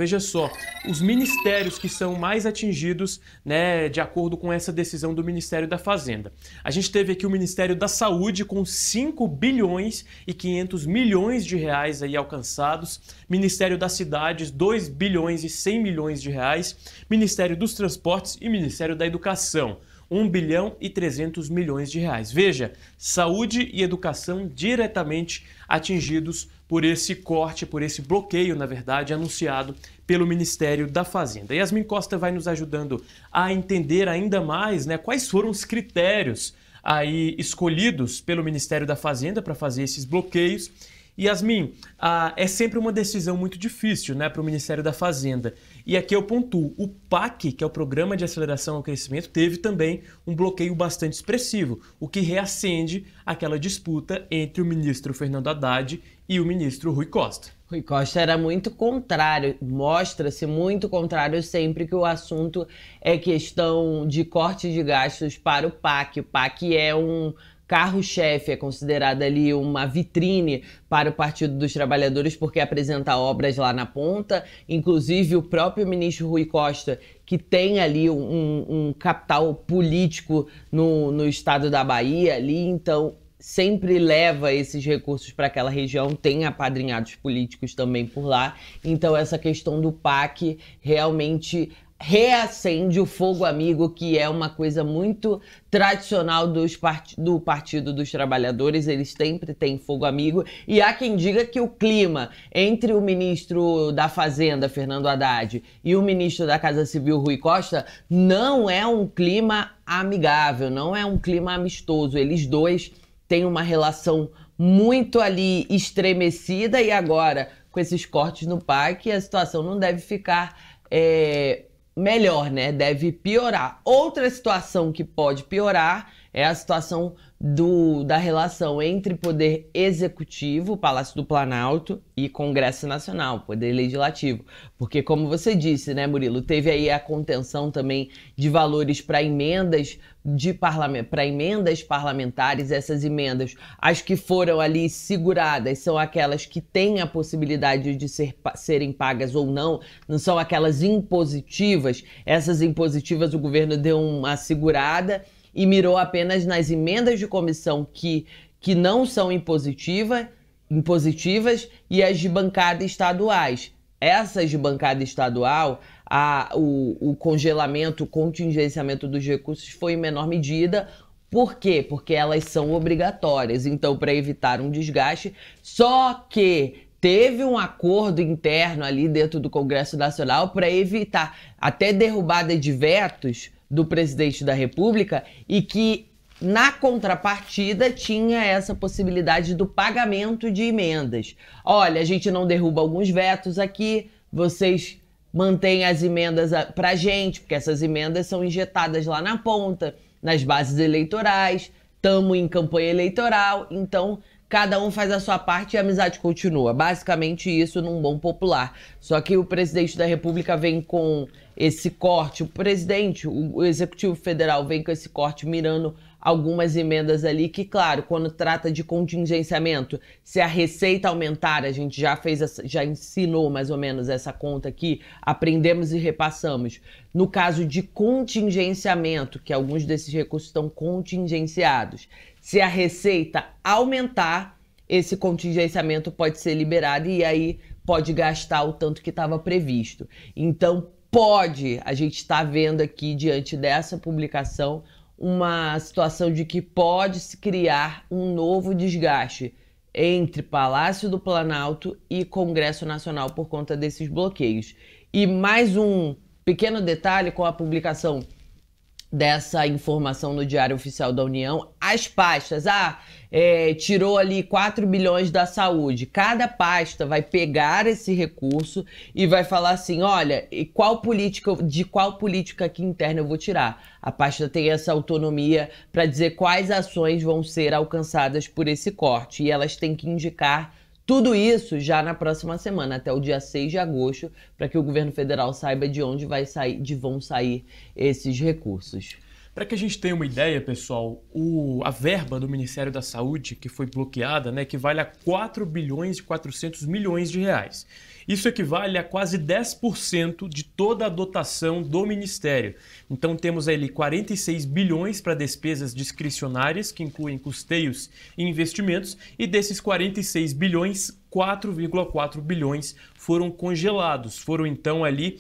Veja só, os ministérios que são mais atingidos, né, de acordo com essa decisão do Ministério da Fazenda. A gente teve aqui o Ministério da Saúde com 5 bilhões e 500 milhões de reais aí alcançados, Ministério das Cidades 2 bilhões e 100 milhões de reais, Ministério dos Transportes e Ministério da Educação 1 bilhão e 300 milhões de reais. Veja, saúde e educação diretamente atingidos por esse corte, por esse bloqueio, na verdade, anunciado pelo Ministério da Fazenda. Yasmin Costa vai nos ajudando a entender ainda mais, né, quais foram os critérios aí escolhidos pelo Ministério da Fazenda para fazer esses bloqueios. Yasmin, é sempre uma decisão muito difícil, né, para o Ministério da Fazenda. E aqui eu pontuo, o PAC, que é o Programa de Aceleração ao Crescimento, teve também um bloqueio bastante expressivo, o que reacende aquela disputa entre o ministro Fernando Haddad e o ministro Rui Costa. Rui Costa era muito contrário, mostra-se muito contrário sempre que o assunto é questão de corte de gastos para o PAC. O PAC é um carro-chefe, é considerada ali uma vitrine para o Partido dos Trabalhadores, porque apresenta obras lá na ponta, inclusive o próprio ministro Rui Costa, que tem ali um capital político no estado da Bahia, ali, então sempre leva esses recursos para aquela região, tem apadrinhados políticos também por lá, então essa questão do PAC realmente reacende o fogo amigo, que é uma coisa muito tradicional do Partido dos Trabalhadores. Eles sempre têm fogo amigo, e há quem diga que o clima entre o ministro da Fazenda, Fernando Haddad, e o ministro da Casa Civil, Rui Costa, não é um clima amigável, não é um clima amistoso. Eles dois têm uma relação muito ali estremecida, e agora, com esses cortes no PAC, a situação não deve ficar melhor, né? Deve piorar. Outra situação que pode piorar é a situação da relação entre Poder Executivo, Palácio do Planalto, e Congresso Nacional, Poder Legislativo. Porque, como você disse, né, Murilo, teve aí a contenção também de valores para emendas parlamentares. Essas emendas, as que foram ali seguradas, são aquelas que têm a possibilidade de serem pagas ou não são aquelas impositivas. Essas impositivas o governo deu uma segurada e mirou apenas nas emendas de comissão que não são impositivas e as de bancada estaduais. Essas de bancada estadual, o congelamento, o contingenciamento dos recursos foi em menor medida. Por quê? Porque elas são obrigatórias, então para evitar um desgaste, só que teve um acordo interno ali dentro do Congresso Nacional para evitar até derrubada de vetos do presidente da República, e que na contrapartida tinha essa possibilidade do pagamento de emendas. Olha, a gente não derruba alguns vetos aqui, vocês mantêm as emendas pra gente, porque essas emendas são injetadas lá na ponta, nas bases eleitorais, estamos em campanha eleitoral, então cada um faz a sua parte e a amizade continua. Basicamente isso num bom popular. Só que o presidente da República vem com esse corte, o Executivo Federal vem com esse corte mirando algumas emendas ali que, claro, quando trata de contingenciamento, se a receita aumentar, a gente já ensinou mais ou menos essa conta aqui, aprendemos e repassamos. No caso de contingenciamento, que alguns desses recursos estão contingenciados, se a receita aumentar, esse contingenciamento pode ser liberado e aí pode gastar o tanto que estava previsto. Então, a gente está vendo aqui, diante dessa publicação, uma situação de que pode se criar um novo desgaste entre Palácio do Planalto e Congresso Nacional por conta desses bloqueios. E mais um pequeno detalhe com a publicação dessa informação no Diário Oficial da União, as pastas, tirou ali 4 bilhões da saúde. Cada pasta vai pegar esse recurso e vai falar assim, olha, de qual política aqui interna eu vou tirar? A pasta tem essa autonomia para dizer quais ações vão ser alcançadas por esse corte, e elas têm que indicar tudo isso já na próxima semana, até o dia 6 de agosto, para que o governo federal saiba de onde vão sair esses recursos. Para que a gente tenha uma ideia, pessoal, a verba do Ministério da Saúde, que foi bloqueada, né, equivale a 4 bilhões e 400 milhões de reais. Isso equivale a quase 10% de toda a dotação do Ministério. Então temos ali 46 bilhões para despesas discricionárias, que incluem custeios e investimentos, e desses 46 bilhões, 4,4 bilhões foram congelados, foram então ali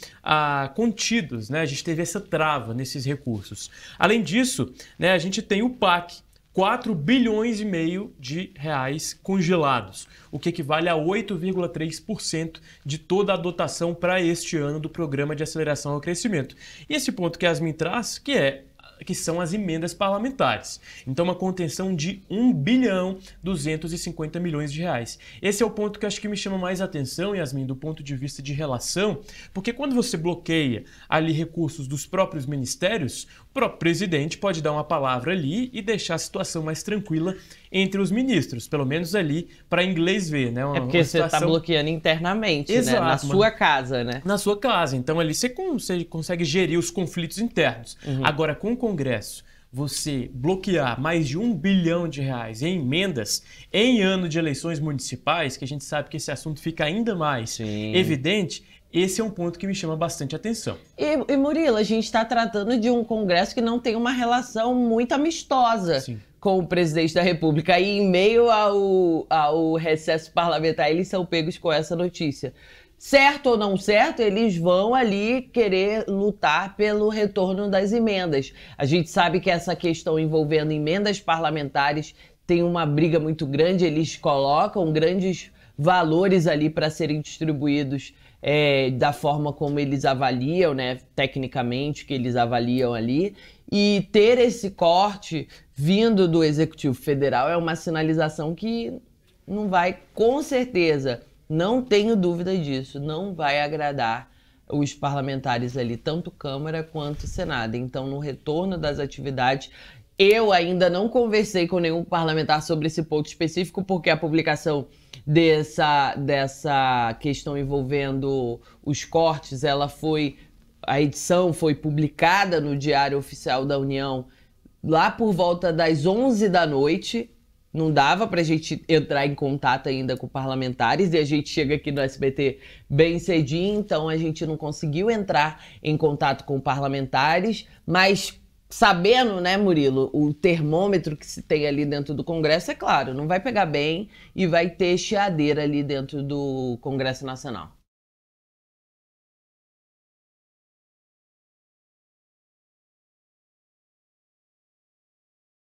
contidos, né? A gente teve essa trava nesses recursos. Além disso, né, a gente tem o PAC, 4 bilhões e meio de reais congelados, o que equivale a 8,3% de toda a dotação para este ano do Programa de Aceleração ao Crescimento. E esse ponto que a Yasmin traz, que são as emendas parlamentares. Então, uma contenção de 1 bilhão 250 milhões de reais. Esse é o ponto que eu acho que me chama mais atenção, Yasmin, do ponto de vista de relação, porque quando você bloqueia ali recursos dos próprios ministérios, o próprio presidente pode dar uma palavra ali e deixar a situação mais tranquila entre os ministros, pelo menos ali para inglês ver, né? É porque você está bloqueando internamente, exato, né? Na sua casa, né? Na sua casa. Então ali você consegue gerir os conflitos internos. Agora, com o Congresso, você bloquear mais de 1 bilhão de reais em emendas em ano de eleições municipais, que a gente sabe que esse assunto fica ainda mais evidente, esse é um ponto que me chama bastante atenção. E Murilo, a gente está tratando de um Congresso que não tem uma relação muito amistosa com o presidente da República. E em meio ao recesso parlamentar, eles são pegos com essa notícia. Certo ou não certo, eles vão ali querer lutar pelo retorno das emendas. A gente sabe que essa questão envolvendo emendas parlamentares tem uma briga muito grande, eles colocam grandes valores ali para serem distribuídos da forma como eles avaliam, né, tecnicamente, que eles avaliam ali. E ter esse corte vindo do Executivo Federal é uma sinalização que não vai, com certeza, não tenho dúvida disso, não vai agradar os parlamentares ali, tanto Câmara quanto Senado. Então, no retorno das atividades, eu ainda não conversei com nenhum parlamentar sobre esse ponto específico, porque a publicação dessa questão envolvendo os cortes, a edição foi publicada no Diário Oficial da União lá por volta das 11 da noite. Não dava pra gente entrar em contato ainda com parlamentares e a gente chega aqui no SBT bem cedinho, então a gente não conseguiu entrar em contato com parlamentares, mas sabendo, né, Murilo, o termômetro que se tem ali dentro do Congresso, é claro, não vai pegar bem e vai ter chiadeira ali dentro do Congresso Nacional.